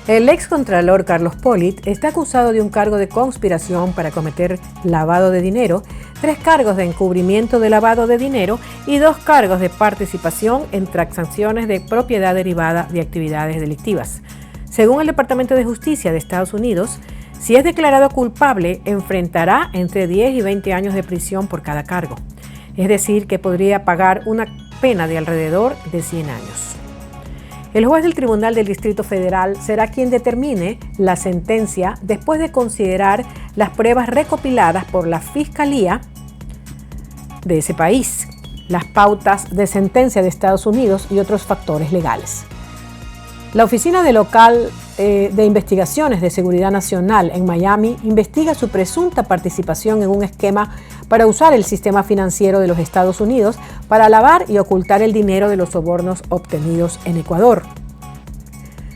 El excontralor Carlos Pollitt está acusado de un cargo de conspiración para cometer lavado de dinero, 3 cargos de encubrimiento de lavado de dinero y 2 cargos de participación en transacciones de propiedad derivada de actividades delictivas. Según el Departamento de Justicia de Estados Unidos, si es declarado culpable, enfrentará entre 10 y 20 años de prisión por cada cargo. Es decir, que podría pagar una pena de alrededor de 100 años. El juez del Tribunal del Distrito Federal será quien determine la sentencia después de considerar las pruebas recopiladas por la Fiscalía de ese país, las pautas de sentencia de Estados Unidos y otros factores legales. La Oficina de Investigaciones de Seguridad Nacional en Miami investiga su presunta participación en un esquema para usar el sistema financiero de los Estados Unidos para lavar y ocultar el dinero de los sobornos obtenidos en Ecuador.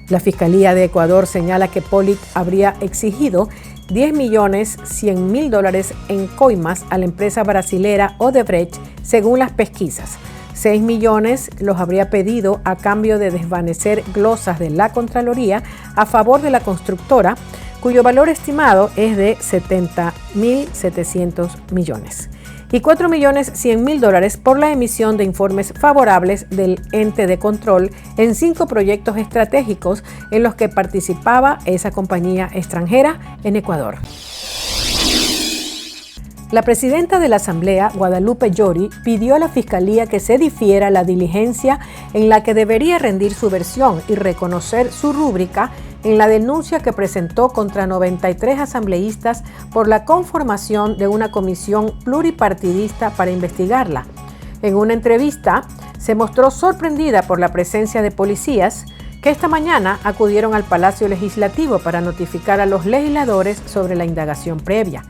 La Fiscalía de Ecuador señala que Pollitt habría exigido $10.100.000 en coimas a la empresa brasilera Odebrecht, según las pesquisas. 6 millones los habría pedido a cambio de desvanecer glosas de la Contraloría a favor de la constructora, cuyo valor estimado es de 70.700 millones. Y $4.100.000 por la emisión de informes favorables del ente de control en 5 proyectos estratégicos en los que participaba esa compañía extranjera en Ecuador. La presidenta de la Asamblea, Guadalupe Llori, pidió a la Fiscalía que se difiera la diligencia en la que debería rendir su versión y reconocer su rúbrica en la denuncia que presentó contra 93 asambleístas por la conformación de una comisión pluripartidista para investigarla. En una entrevista, se mostró sorprendida por la presencia de policías que esta mañana acudieron al Palacio Legislativo para notificar a los legisladores sobre la indagación previa.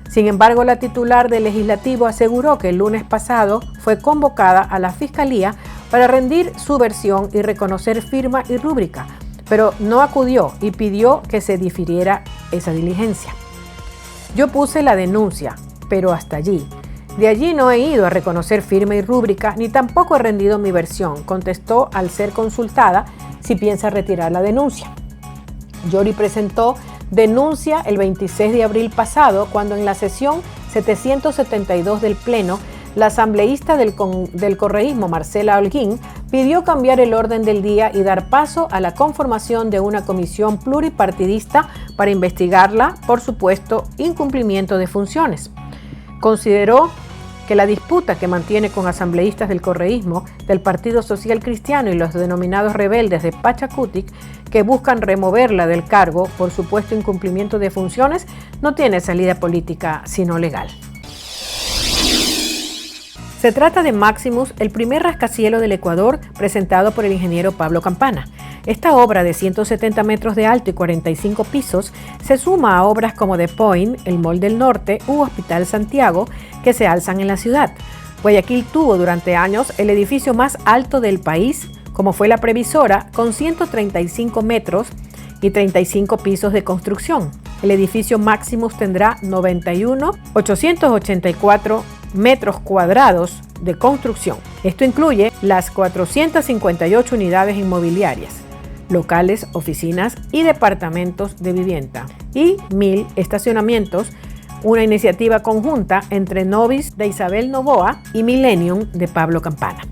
Sin embargo, la titular del Legislativo aseguró que el lunes pasado fue convocada a la Fiscalía para rendir su versión y reconocer firma y rúbrica, pero no acudió y pidió que se difiriera esa diligencia. Yo puse la denuncia, pero hasta allí. De allí no he ido a reconocer firma y rúbrica, ni tampoco he rendido mi versión, contestó al ser consultada si piensa retirar la denuncia. Llori presentó denuncia el 26 de abril pasado, cuando en la sesión 772 del Pleno, la asambleísta del correísmo Marcela Holguín pidió cambiar el orden del día y dar paso a la conformación de una comisión pluripartidista para investigarla por supuesto incumplimiento de funciones. Consideró que la disputa que mantiene con asambleístas del correísmo, del Partido Social Cristiano y los denominados rebeldes de Pachacutic, que buscan removerla del cargo por supuesto incumplimiento de funciones, no tiene salida política sino legal. Se trata de Maximus, el primer rascacielos del Ecuador presentado por el ingeniero Pablo Campana. Esta obra de 170 metros de alto y 45 pisos se suma a obras como The Point, el Mall del Norte u Hospital Santiago que se alzan en la ciudad. Guayaquil tuvo durante años el edificio más alto del país, como fue la Previsora, con 135 metros y 35 pisos de construcción. El edificio Maximus tendrá 91.884 metros cuadrados de construcción. Esto incluye las 458 unidades inmobiliarias, locales, oficinas y departamentos de vivienda y 1.000 estacionamientos, una iniciativa conjunta entre Novis de Isabel Novoa y Millennium de Pablo Campana.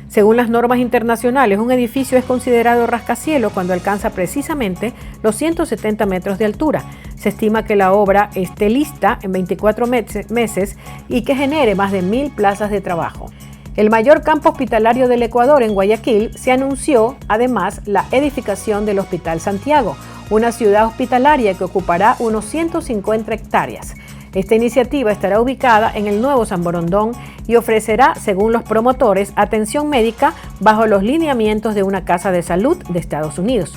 Según las normas internacionales, un edificio es considerado rascacielos cuando alcanza precisamente los 170 metros de altura. Se estima que la obra esté lista en 24 meses y que genere más de 1.000 plazas de trabajo. El mayor campo hospitalario del Ecuador, en Guayaquil, se anunció además la edificación del Hospital Santiago, una ciudad hospitalaria que ocupará unos 150 hectáreas. Esta iniciativa estará ubicada en el Nuevo San Borondón y ofrecerá, según los promotores, atención médica bajo los lineamientos de una casa de salud de Estados Unidos.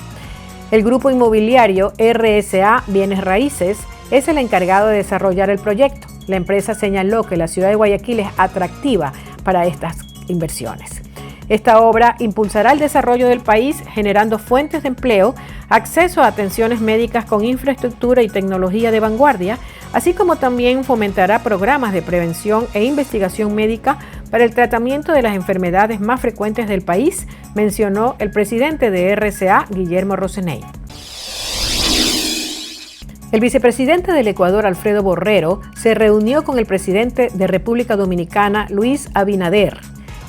El grupo inmobiliario RSA Bienes Raíces es el encargado de desarrollar el proyecto. La empresa señaló que la ciudad de Guayaquil es atractiva para estas inversiones. Esta obra impulsará el desarrollo del país, generando fuentes de empleo, acceso a atenciones médicas con infraestructura y tecnología de vanguardia, así como también fomentará programas de prevención e investigación médica para el tratamiento de las enfermedades más frecuentes del país, mencionó el presidente de RSA, Guillermo Roseney. El vicepresidente del Ecuador, Alfredo Borrero, se reunió con el presidente de República Dominicana, Luis Abinader,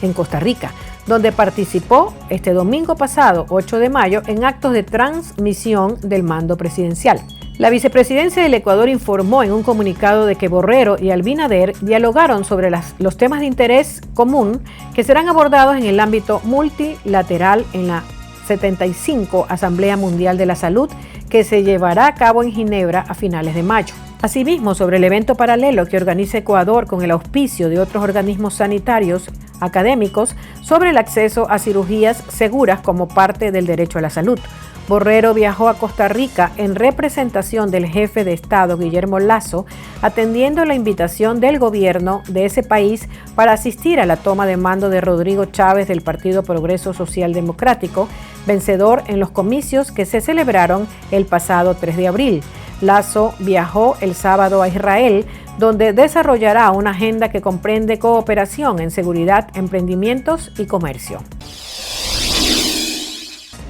en Costa Rica, donde participó este domingo pasado, 8 de mayo, en actos de transmisión del mando presidencial. La vicepresidencia del Ecuador informó en un comunicado de que Borrero y Abinader dialogaron sobre los temas de interés común que serán abordados en el ámbito multilateral en la 75 Asamblea Mundial de la Salud, que se llevará a cabo en Ginebra a finales de mayo. Asimismo, sobre el evento paralelo que organiza Ecuador con el auspicio de otros organismos sanitarios académicos sobre el acceso a cirugías seguras como parte del derecho a la salud. Borrero viajó a Costa Rica en representación del jefe de Estado, Guillermo Lasso, atendiendo la invitación del gobierno de ese país para asistir a la toma de mando de Rodrigo Chávez del Partido Progreso Social Democrático, vencedor en los comicios que se celebraron el pasado 3 de abril. Lasso viajó el sábado a Israel, donde desarrollará una agenda que comprende cooperación en seguridad, emprendimientos y comercio.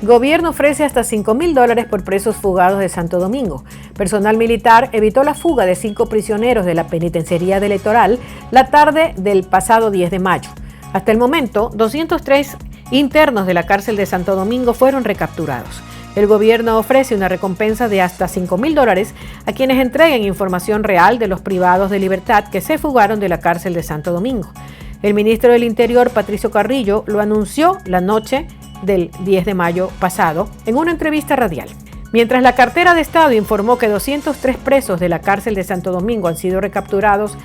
Gobierno ofrece hasta $5.000 por presos fugados de Santo Domingo. Personal militar evitó la fuga de 5 prisioneros de la penitenciaría del Litoral la tarde del pasado 10 de mayo. Hasta el momento, 203 internos de la cárcel de Santo Domingo fueron recapturados. El gobierno ofrece una recompensa de hasta $5.000 a quienes entreguen información real de los privados de libertad que se fugaron de la cárcel de Santo Domingo. El ministro del Interior, Patricio Carrillo, lo anunció la noche del 10 de mayo pasado en una entrevista radial. Mientras la cartera de Estado informó que 203 presos de la cárcel de Santo Domingo han sido recapturados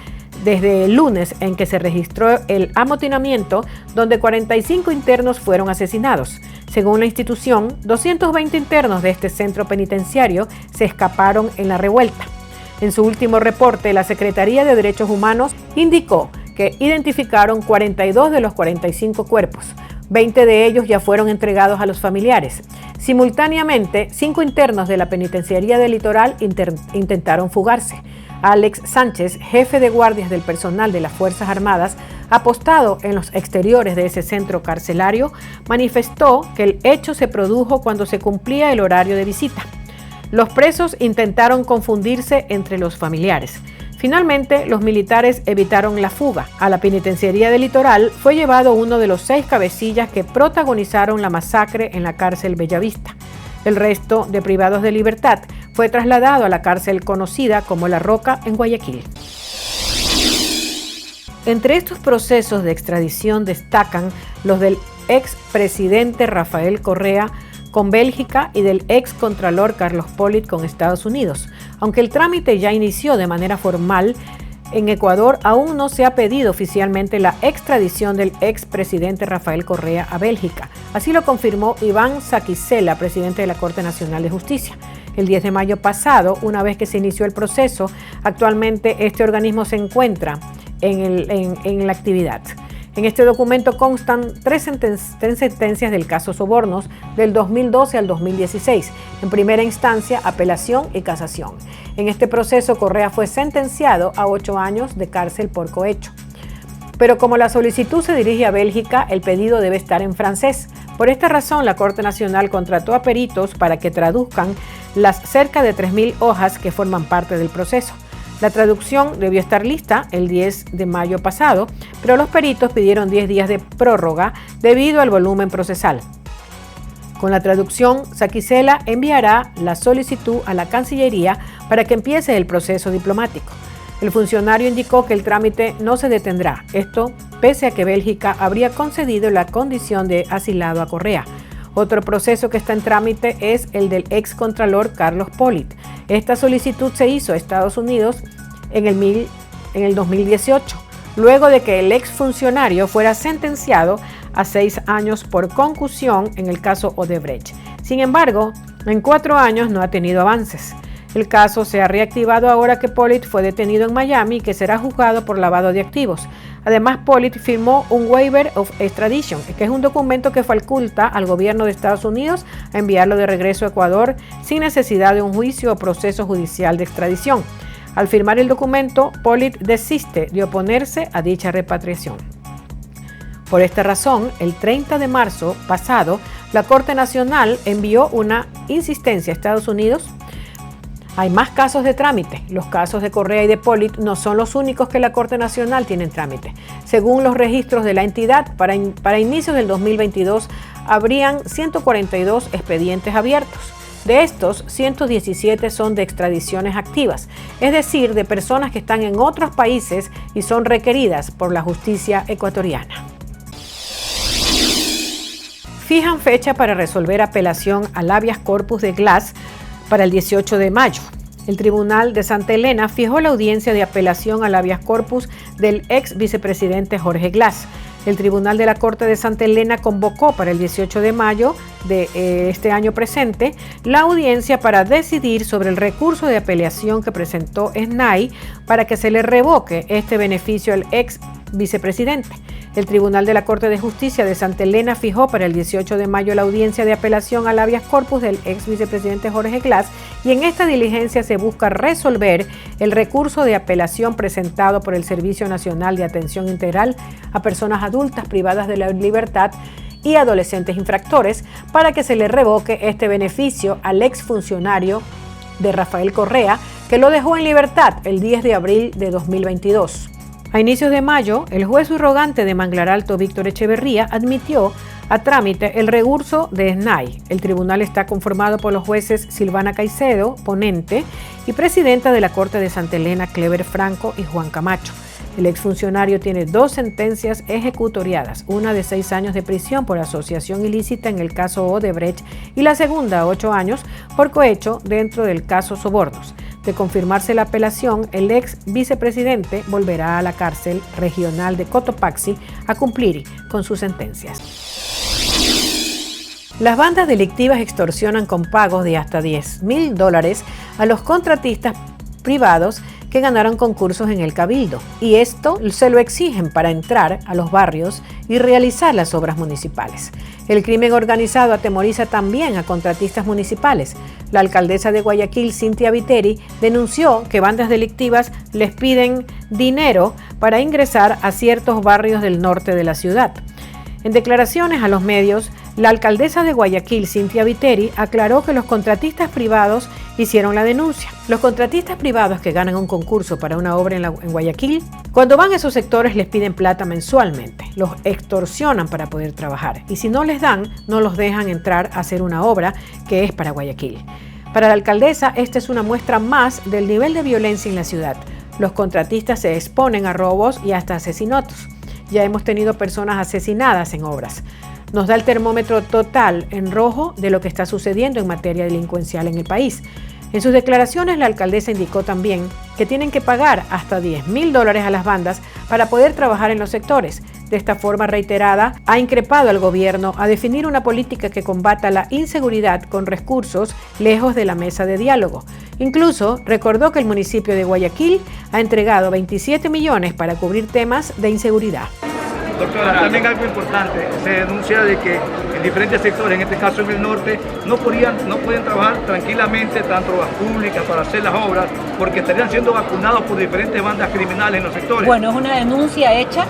desde el lunes en que se registró el amotinamiento, donde 45 internos fueron asesinados. Según la institución, 220 internos de este centro penitenciario se escaparon en la revuelta. En su último reporte, la Secretaría de Derechos Humanos indicó que identificaron 42 de los 45 cuerpos. 20 de ellos ya fueron entregados a los familiares. Simultáneamente, 5 internos de la penitenciaría del Litoral intentaron fugarse. Alex Sánchez, jefe de guardias del personal de las Fuerzas Armadas, apostado en los exteriores de ese centro carcelario, manifestó que el hecho se produjo cuando se cumplía el horario de visita. Los presos intentaron confundirse entre los familiares. Finalmente, los militares evitaron la fuga. A la penitenciaría del Litoral fue llevado uno de los 6 cabecillas que protagonizaron la masacre en la cárcel Bellavista. El resto de privados de libertad fue trasladado a la cárcel conocida como La Roca en Guayaquil. Entre estos procesos de extradición destacan los del expresidente Rafael Correa con Bélgica y del excontralor Carlos Pollitt con Estados Unidos. Aunque el trámite ya inició de manera formal, en Ecuador aún no se ha pedido oficialmente la extradición del expresidente Rafael Correa a Bélgica. Así lo confirmó Iván Saquicela, presidente de la Corte Nacional de Justicia. El 10 de mayo pasado, una vez que se inició el proceso, actualmente este organismo se encuentra en la actividad. En este documento constan tres sentencias del caso Sobornos del 2012 al 2016, en primera instancia, apelación y casación. En este proceso, Correa fue sentenciado a 8 años de cárcel por cohecho. Pero como la solicitud se dirige a Bélgica, el pedido debe estar en francés. Por esta razón, la Corte Nacional contrató a peritos para que traduzcan las cerca de 3.000 hojas que forman parte del proceso. La traducción debió estar lista el 10 de mayo pasado, pero los peritos pidieron 10 días de prórroga debido al volumen procesal. Con la traducción, Saquicela enviará la solicitud a la Cancillería para que empiece el proceso diplomático. El funcionario indicó que el trámite no se detendrá, esto pese a que Bélgica habría concedido la condición de asilado a Correa. Otro proceso que está en trámite es el del excontralor Carlos Pollitt. Esta solicitud se hizo a Estados Unidos en el 2018, luego de que el exfuncionario fuera sentenciado a 6 años por concusión en el caso Odebrecht. Sin embargo, en 4 años no ha tenido avances. El caso se ha reactivado ahora que Pollitt fue detenido en Miami y que será juzgado por lavado de activos. Además, Pollitt firmó un Waiver of Extradition, que es un documento que faculta al gobierno de Estados Unidos a enviarlo de regreso a Ecuador sin necesidad de un juicio o proceso judicial de extradición. Al firmar el documento, Pollitt desiste de oponerse a dicha repatriación. Por esta razón, el 30 de marzo pasado, la Corte Nacional envió una insistencia a Estados Unidos Hay más casos de trámite. Los casos de Correa y de Pollitt no son los únicos que la Corte Nacional tiene en trámite. Según los registros de la entidad, para inicios del 2022 habrían 142 expedientes abiertos. De estos, 117 son de extradiciones activas, es decir, de personas que están en otros países y son requeridas por la justicia ecuatoriana. Fijan fecha para resolver apelación al habeas corpus de Glass para el 18 de mayo. El Tribunal de Santa Elena fijó la audiencia de apelación al habeas corpus del ex vicepresidente Jorge Glass. El Tribunal de la Corte de Santa Elena convocó para el 18 de mayo de este año presente la audiencia para decidir sobre el recurso de apelación que presentó SNAI para que se le revoque este beneficio al ex vicepresidente. El Tribunal de la Corte de Justicia de Santa Elena fijó para el 18 de mayo la audiencia de apelación al habeas corpus del ex vicepresidente Jorge Glass y en esta diligencia se busca resolver el recurso de apelación presentado por el Servicio Nacional de Atención Integral a Personas Adultas Privadas de la Libertad y adolescentes infractores para que se le revoque este beneficio al exfuncionario de Rafael Correa, que lo dejó en libertad el 10 de abril de 2022. A inicios de mayo, el juez subrogante de Manglar Alto, Víctor Echeverría, admitió a trámite el recurso de SNAI. El tribunal está conformado por los jueces Silvana Caicedo, ponente, y presidenta de la Corte de Santa Elena, Clever Franco y Juan Camacho. El exfuncionario tiene 2 sentencias ejecutoriadas, una de 6 años de prisión por asociación ilícita en el caso Odebrecht y la segunda 8 años por cohecho dentro del caso Sobornos. De confirmarse la apelación, el ex vicepresidente volverá a la cárcel regional de Cotopaxi a cumplir con sus sentencias. Las bandas delictivas extorsionan con pagos de hasta $10,000 a los contratistas privados que ganaron concursos en el Cabildo, y esto se lo exigen para entrar a los barrios y realizar las obras municipales. El crimen organizado atemoriza también a contratistas municipales. La alcaldesa de Guayaquil, Cynthia Viteri, denunció que bandas delictivas les piden dinero para ingresar a ciertos barrios del norte de la ciudad. En declaraciones a los medios, la alcaldesa de Guayaquil, Cynthia Viteri, aclaró que los contratistas privados hicieron la denuncia. Los contratistas privados que ganan un concurso para una obra en Guayaquil, cuando van a esos sectores les piden plata mensualmente, los extorsionan para poder trabajar y si no les dan, no los dejan entrar a hacer una obra que es para Guayaquil. Para la alcaldesa, esta es una muestra más del nivel de violencia en la ciudad. Los contratistas se exponen a robos y hasta asesinatos. Ya hemos tenido personas asesinadas en obras. Nos da el termómetro total en rojo de lo que está sucediendo en materia delincuencial en el país. En sus declaraciones, la alcaldesa indicó también que tienen que pagar hasta $10,000 a las bandas para poder trabajar en los sectores. De esta forma reiterada, ha increpado al gobierno a definir una política que combata la inseguridad con recursos lejos de la mesa de diálogo. Incluso recordó que el municipio de Guayaquil ha entregado 27 millones para cubrir temas de inseguridad. Doctora, también algo importante, se denuncia de que en diferentes sectores, en este caso en el norte, no podían trabajar tranquilamente, tanto las públicas para hacer las obras, porque estarían siendo vacunados por diferentes bandas criminales en los sectores. Bueno, es una denuncia hecha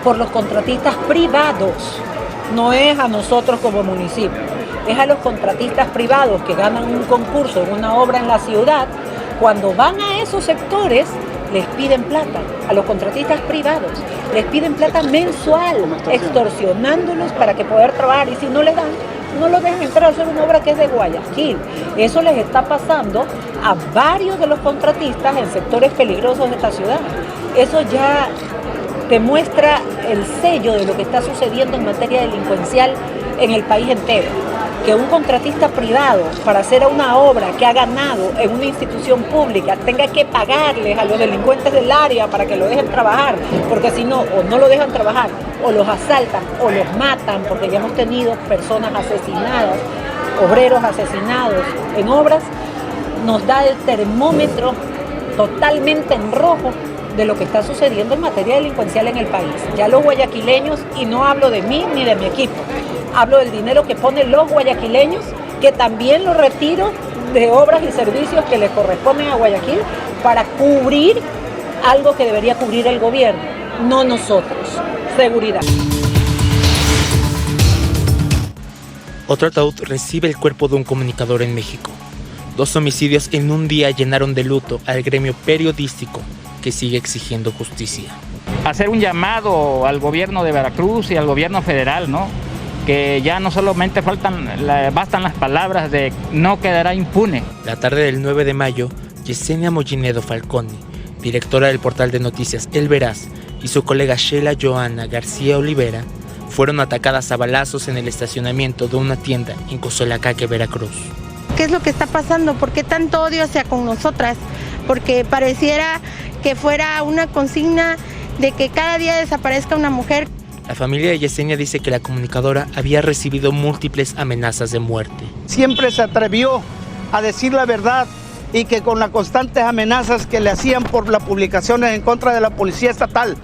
por los contratistas privados, no es a nosotros como municipio, es a los contratistas privados que ganan un concurso en una obra en la ciudad. Cuando van a esos sectores, les piden plata, a los contratistas privados, les piden plata mensual, extorsionándolos para que poder trabajar, y si no les dan, no los dejan entrar a hacer una obra que es de Guayaquil. Eso les está pasando a varios de los contratistas en sectores peligrosos de esta ciudad. Eso ya demuestra el sello de lo que está sucediendo en materia delincuencial en el país entero. Que un contratista privado para hacer una obra que ha ganado en una institución pública tenga que pagarles a los delincuentes del área para que lo dejen trabajar, porque si no, o no lo dejan trabajar, o los asaltan, o los matan, porque ya hemos tenido personas asesinadas, obreros asesinados en obras, nos da el termómetro totalmente en rojo de lo que está sucediendo en materia delincuencial en el país. Ya los guayaquileños, y no hablo de mí ni de mi equipo, hablo del dinero que ponen los guayaquileños, que también lo retiro de obras y servicios que le corresponden a Guayaquil para cubrir algo que debería cubrir el gobierno, no nosotros. Seguridad. Otro ataúd recibe el cuerpo de un comunicador en México. 2 homicidios en un día llenaron de luto al gremio periodístico que sigue exigiendo justicia. Hacer un llamado al gobierno de Veracruz y al gobierno federal, ¿no? Que ya no solamente bastan las palabras de no quedará impune. La tarde del 9 de mayo, Yesenia Mollinedo Falconi, directora del portal de noticias El Veraz, y su colega Sheila Joana García Olivera fueron atacadas a balazos en el estacionamiento de una tienda en Cozoleacaque, Veracruz. ¿Qué es lo que está pasando? ¿Por qué tanto odio hacia con nosotras? Porque pareciera que fuera una consigna de que cada día desaparezca una mujer. La familia de Yesenia dice que la comunicadora había recibido múltiples amenazas de muerte. Siempre se atrevió a decir la verdad y que con las constantes amenazas que le hacían por las publicaciones en contra de la policía estatal,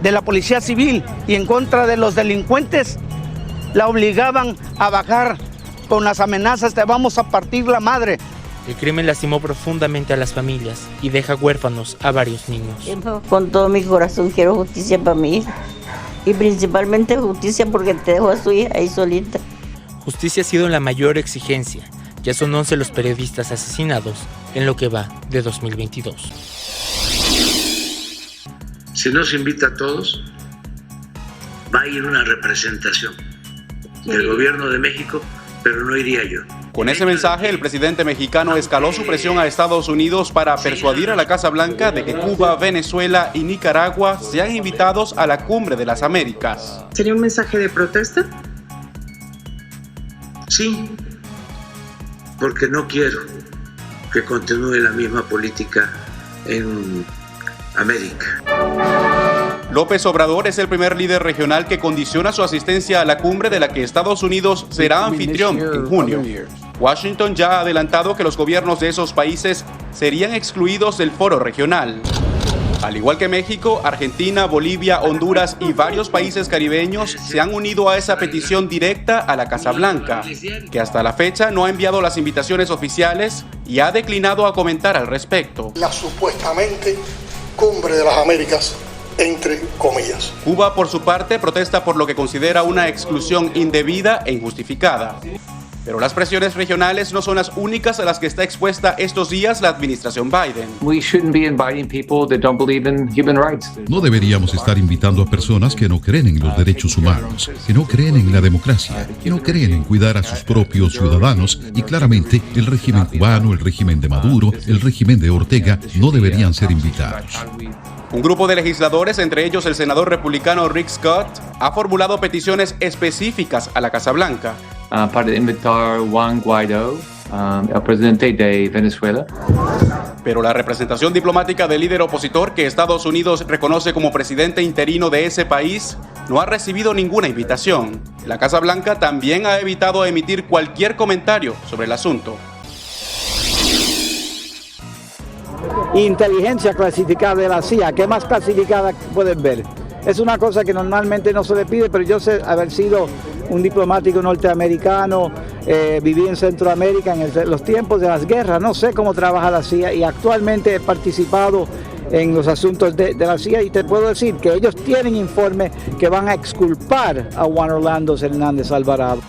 de la policía civil y en contra de los delincuentes, la obligaban a bajar con las amenazas de vamos a partir la madre. El crimen lastimó profundamente a las familias y deja huérfanos a varios niños. Con todo mi corazón quiero justicia para mi hija y principalmente justicia porque te dejó a su hija ahí solita. Justicia ha sido la mayor exigencia. Ya son 11 los periodistas asesinados en lo que va de 2022. Si no se invita a todos, va a ir una representación del gobierno de México, pero no iría yo. Con ese mensaje, el presidente mexicano escaló su presión a Estados Unidos para persuadir a la Casa Blanca de que Cuba, Venezuela y Nicaragua sean invitados a la Cumbre de las Américas. ¿Sería un mensaje de protesta? Sí, porque no quiero que continúe la misma política en América. López Obrador es el primer líder regional que condiciona su asistencia a la cumbre de la que Estados Unidos será anfitrión en junio. Washington ya ha adelantado que los gobiernos de esos países serían excluidos del foro regional. Al igual que México, Argentina, Bolivia, Honduras y varios países caribeños se han unido a esa petición directa a la Casa Blanca, que hasta la fecha no ha enviado las invitaciones oficiales y ha declinado a comentar al respecto. La supuestamente Cumbre de las Américas, entre comillas. Cuba, por su parte, protesta por lo que considera una exclusión indebida e injustificada. Pero las presiones regionales no son las únicas a las que está expuesta estos días la administración Biden. No deberíamos estar invitando a personas que no creen en los derechos humanos, que no creen en la democracia, que no creen en cuidar a sus propios ciudadanos, y claramente el régimen cubano, el régimen de Maduro, el régimen de Ortega no deberían ser invitados. Un grupo de legisladores, entre ellos el senador republicano Rick Scott, ha formulado peticiones específicas a la Casa Blanca para invitar a Juan Guaidó, el presidente de Venezuela. Pero la representación diplomática del líder opositor que Estados Unidos reconoce como presidente interino de ese país no ha recibido ninguna invitación. La Casa Blanca también ha evitado emitir cualquier comentario sobre el asunto. Inteligencia clasificada de la CIA, ¿qué más clasificada pueden ver? Es una cosa que normalmente no se le pide, pero yo sé haber sido un diplomático norteamericano, viví en Centroamérica en los tiempos de las guerras, no sé cómo trabaja la CIA y actualmente he participado en los asuntos de la CIA y te puedo decir que ellos tienen informes que van a exculpar a Juan Orlando Hernández Alvarado.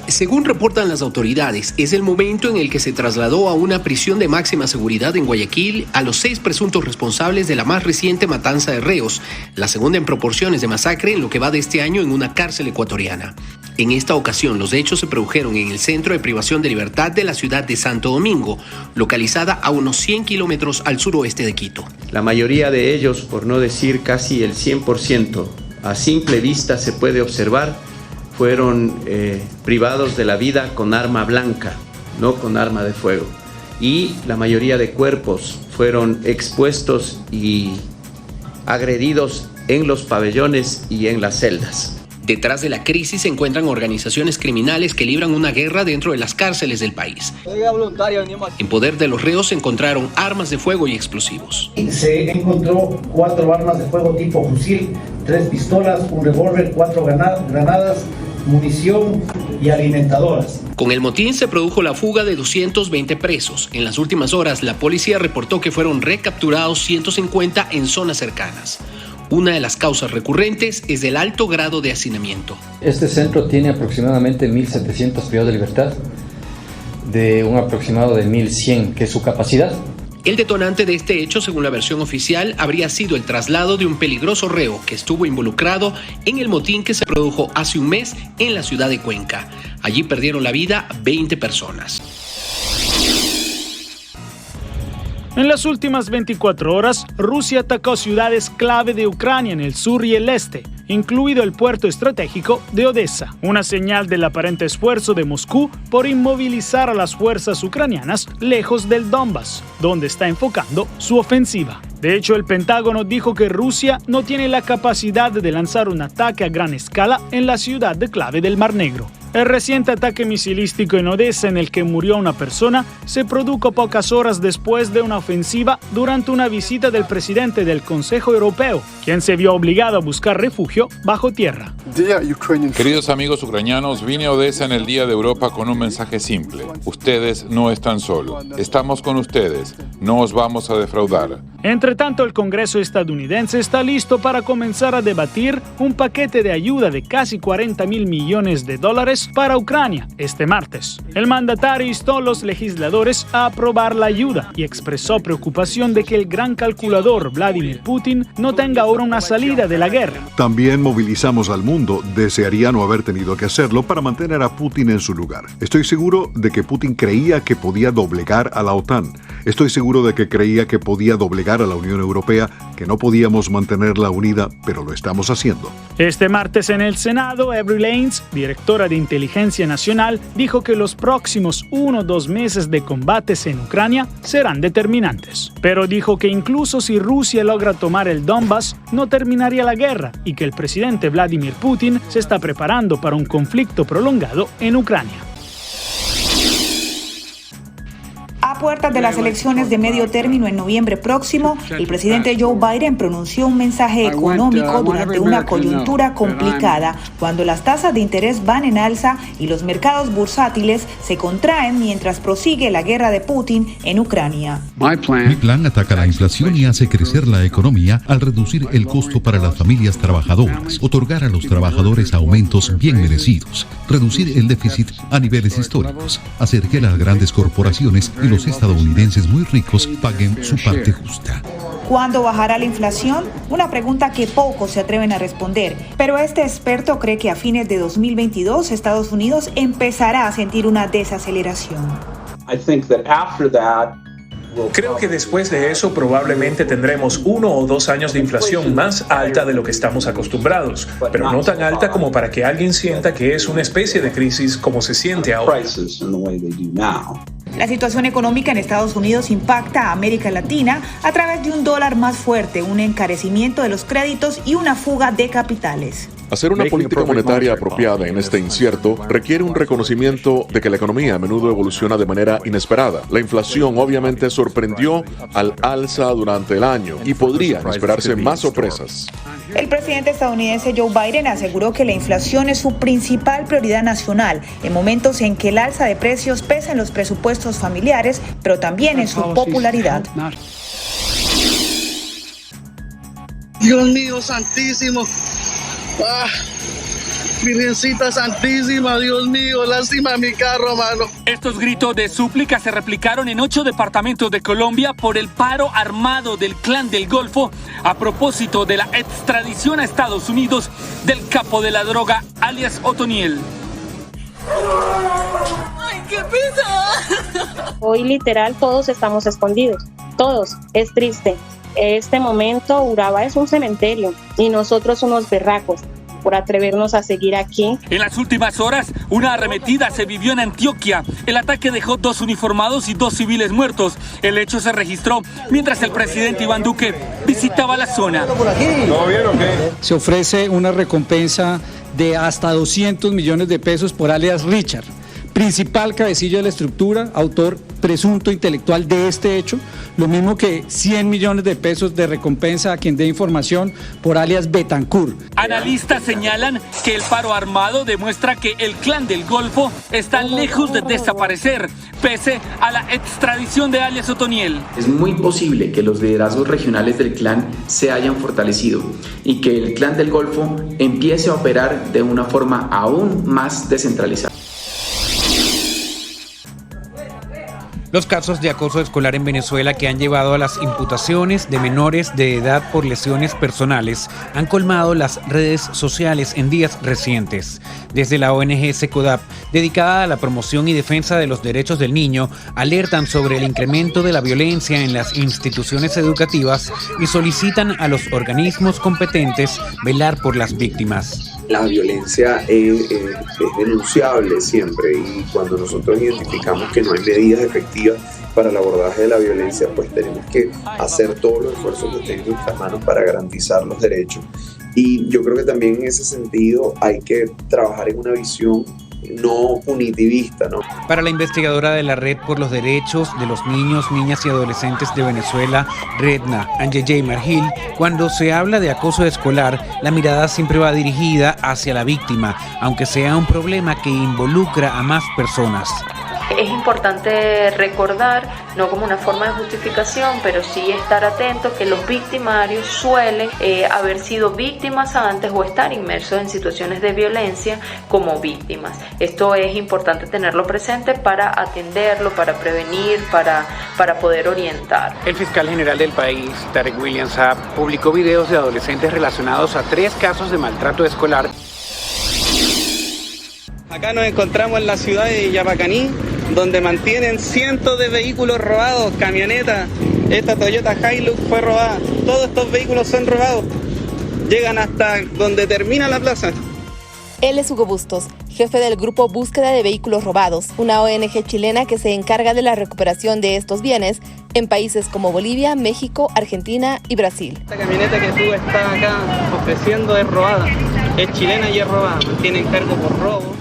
Según reportan las autoridades, es el momento en el que se trasladó a una prisión de máxima seguridad en Guayaquil a los 6 presuntos responsables de la más reciente matanza de reos, la segunda en proporciones de masacre en lo que va de este año en una cárcel ecuatoriana. En esta ocasión, los hechos se produjeron en el centro de privación de libertad de la ciudad de Santo Domingo, localizada a unos 100 kilómetros al suroeste de Quito. La mayoría de ellos, por no decir casi el 100%, a simple vista se puede observar, fueron privados de la vida con arma blanca, no con arma de fuego. Y la mayoría de cuerpos fueron expuestos y agredidos en los pabellones y en las celdas. Detrás de la crisis se encuentran organizaciones criminales que libran una guerra dentro de las cárceles del país. En poder de los reos se encontraron armas de fuego y explosivos. Se encontró 4 armas de fuego tipo fusil, 3 pistolas, un revólver, 4 granadas, munición y alimentadoras. Con el motín se produjo la fuga de 220 presos. En las últimas horas, la policía reportó que fueron recapturados 150 en zonas cercanas. Una de las causas recurrentes es el alto grado de hacinamiento. Este centro tiene aproximadamente 1.700 privados de libertad, de un aproximado de 1.100, que es su capacidad. El detonante de este hecho, según la versión oficial, habría sido el traslado de un peligroso reo que estuvo involucrado en el motín que se produjo hace un mes en la ciudad de Cuenca. Allí perdieron la vida 20 personas. En las últimas 24 horas, Rusia atacó ciudades clave de Ucrania en el sur y el este, incluido el puerto estratégico de Odessa, una señal del aparente esfuerzo de Moscú por inmovilizar a las fuerzas ucranianas lejos del Donbass, donde está enfocando su ofensiva. De hecho, el Pentágono dijo que Rusia no tiene la capacidad de lanzar un ataque a gran escala en la ciudad de clave del Mar Negro. El reciente ataque misilístico en Odessa, en el que murió una persona, se produjo pocas horas después de una ofensiva durante una visita del presidente del Consejo Europeo, quien se vio obligado a buscar refugio bajo tierra. Queridos amigos ucranianos, vine a Odessa en el Día de Europa con un mensaje simple. Ustedes no están solos. Estamos con ustedes. No os vamos a defraudar. Entre tanto, el Congreso estadounidense está listo para comenzar a debatir un paquete de ayuda de casi $40.000 millones para Ucrania este martes. El mandatario instó a los legisladores a aprobar la ayuda y expresó preocupación de que el gran calculador Vladimir Putin no tenga ahora una salida de la guerra. También movilizamos al mundo. Desearía no haber tenido que hacerlo para mantener a Putin en su lugar. Estoy seguro de que Putin creía que podía doblegar a la OTAN. Estoy seguro de que creía que podía doblegar a la Unión Europea, que no podíamos mantenerla unida, pero lo estamos haciendo. Este martes en el Senado, Avril Haines, directora de Inteligencia Nacional, dijo que los próximos 1 o 2 meses de combates en Ucrania serán determinantes. Pero dijo que incluso si Rusia logra tomar el Donbass, no terminaría la guerra y que el presidente Vladimir Putin se está preparando para un conflicto prolongado en Ucrania. A puertas de las elecciones de medio término en noviembre próximo, el presidente Joe Biden pronunció un mensaje económico durante una coyuntura complicada, cuando las tasas de interés van en alza y los mercados bursátiles se contraen mientras prosigue la guerra de Putin en Ucrania. Mi plan ataca la inflación y hace crecer la economía al reducir el costo para las familias trabajadoras, otorgar a los trabajadores aumentos bien merecidos, reducir el déficit a niveles históricos, hacer que las grandes corporaciones y los estadounidenses muy ricos paguen su parte justa. ¿Cuándo bajará la inflación? Una pregunta que pocos se atreven a responder, pero este experto cree que a fines de 2022 Estados Unidos empezará a sentir una desaceleración. Creo que después de eso probablemente tendremos 1 o 2 años de inflación más alta de lo que estamos acostumbrados, pero no tan alta como para que alguien sienta que es una especie de crisis como se siente ahora. La situación económica en Estados Unidos impacta a América Latina a través de un dólar más fuerte, un encarecimiento de los créditos y una fuga de capitales. Hacer una política monetaria apropiada en este incierto requiere un reconocimiento de que la economía a menudo evoluciona de manera inesperada. La inflación obviamente sorprendió al alza durante el año y podrían esperarse más sorpresas. El presidente estadounidense Joe Biden aseguró que la inflación es su principal prioridad nacional en momentos en que el alza de precios pesa en los presupuestos familiares, pero también en su popularidad. Dios mío santísimo. Virgencita santísima, Dios mío, lástima mi carro, mano. Estos gritos de súplica se replicaron en 8 departamentos de Colombia por el paro armado del Clan del Golfo a propósito de la extradición a Estados Unidos del capo de la droga, alias Otoniel. ¡Ay, qué pesa! Hoy literal todos estamos escondidos, todos, es triste. En este momento Urabá es un cementerio y nosotros unos berracos por atrevernos a seguir aquí. En las últimas horas, una arremetida se vivió en Antioquia. El ataque dejó 2 uniformados y 2 civiles muertos. El hecho se registró mientras el presidente Iván Duque visitaba la zona. ¿Todo bien o qué? Se ofrece una recompensa de hasta 200 millones de pesos por alias Richard, principal cabecilla de la estructura, autor presunto intelectual de este hecho, lo mismo que 100 millones de pesos de recompensa a quien dé información por alias Betancourt. Analistas señalan que el paro armado demuestra que el Clan del Golfo está lejos de desaparecer, pese a la extradición de alias Otoniel. Es muy posible que los liderazgos regionales del clan se hayan fortalecido y que el Clan del Golfo empiece a operar de una forma aún más descentralizada. Los casos de acoso escolar en Venezuela que han llevado a las imputaciones de menores de edad por lesiones personales han colmado las redes sociales en días recientes. Desde la ONG SECODAP, dedicada a la promoción y defensa de los derechos del niño, alertan sobre el incremento de la violencia en las instituciones educativas y solicitan a los organismos competentes velar por las víctimas. La violencia es denunciable siempre, y cuando nosotros identificamos que no hay medidas efectivas para el abordaje de la violencia, pues tenemos que hacer todos los esfuerzos que estén en nuestras manos para garantizar los derechos. Y yo creo que también en ese sentido hay que trabajar en una visión no punitivista, ¿no? Para la investigadora de la Red por los Derechos de los Niños, Niñas y Adolescentes de Venezuela, Redna Anjejay Margil, cuando se habla de acoso escolar, la mirada siempre va dirigida hacia la víctima, aunque sea un problema que involucra a más personas. Es importante recordar, no como una forma de justificación, pero sí estar atentos que los victimarios suelen haber sido víctimas antes o estar inmersos en situaciones de violencia como víctimas. Esto es importante tenerlo presente para atenderlo, para prevenir, para poder orientar. El fiscal general del país, Tarek William Saab, publicó videos de adolescentes relacionados a 3 casos de maltrato escolar. Acá nos encontramos en la ciudad de Yapacaní, donde mantienen cientos de vehículos robados, camionetas. Esta Toyota Hilux fue robada. Todos estos vehículos son robados. Llegan hasta donde termina la plaza. Él es Hugo Bustos, jefe del grupo Búsqueda de Vehículos Robados, una ONG chilena que se encarga de la recuperación de estos bienes en países como Bolivia, México, Argentina y Brasil. Esta camioneta que tú estás acá ofreciendo es robada. Es chilena y es robada. Tienen cargo por robo.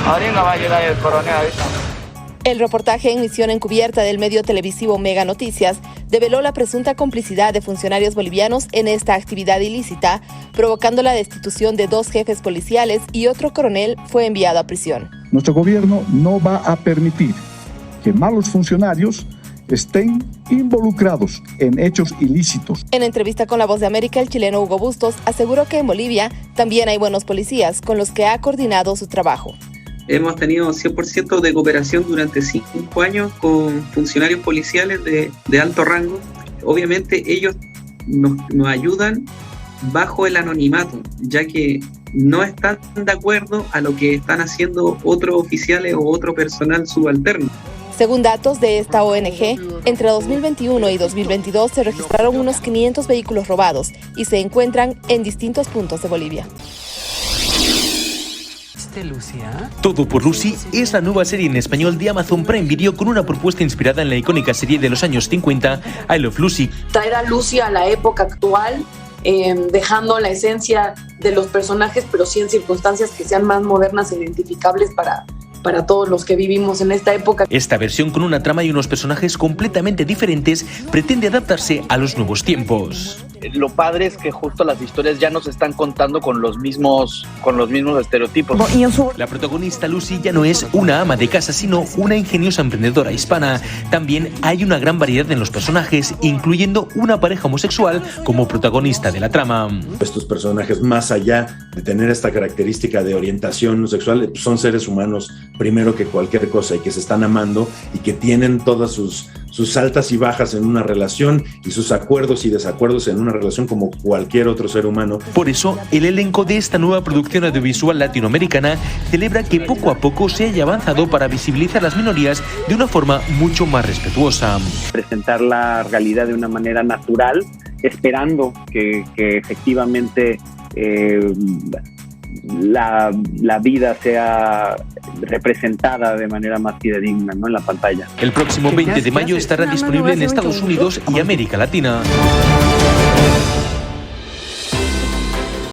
Ahora va a llegar el coronel, avisa. El reportaje en misión encubierta del medio televisivo Mega Noticias develó la presunta complicidad de funcionarios bolivianos en esta actividad ilícita, provocando la destitución de 2 jefes policiales y otro coronel fue enviado a prisión. Nuestro gobierno no va a permitir que malos funcionarios estén involucrados en hechos ilícitos. En entrevista con La Voz de América, el chileno Hugo Bustos aseguró que en Bolivia también hay buenos policías con los que ha coordinado su trabajo. Hemos tenido 100% de cooperación durante 5 años con funcionarios policiales de alto rango. Obviamente ellos nos ayudan bajo el anonimato, ya que no están de acuerdo a lo que están haciendo otros oficiales o otro personal subalterno. Según datos de esta ONG, entre 2021 y 2022 se registraron unos 500 vehículos robados y se encuentran en distintos puntos de Bolivia. Todo por Lucy es la nueva serie en español de Amazon Prime Video con una propuesta inspirada en la icónica serie de los años 50, I Love Lucy. Traer a Lucy a la época actual, dejando la esencia de los personajes, pero sí en circunstancias que sean más modernas e identificables para todos los que vivimos en esta época. Esta versión, con una trama y unos personajes completamente diferentes, pretende adaptarse a los nuevos tiempos. Lo padre es que justo las historias ya nos están contando con los mismos estereotipos. La protagonista Lucy ya no es una ama de casa, sino una ingeniosa emprendedora hispana. También hay una gran variedad en los personajes, incluyendo una pareja homosexual como protagonista de la trama. Estos personajes, más allá de tener esta característica de orientación sexual, son seres humanos primero que cualquier cosa, y que se están amando y que tienen todas sus altas y bajas en una relación y sus acuerdos y desacuerdos en una relación como cualquier otro ser humano. Por eso, el elenco de esta nueva producción audiovisual latinoamericana celebra que poco a poco se haya avanzado para visibilizar las minorías de una forma mucho más respetuosa. Presentar la realidad de una manera natural, esperando que efectivamente la vida sea representada de manera más fidedigna, ¿no?, en la pantalla. El próximo 20 de mayo estará disponible en Estados Unidos y América Latina.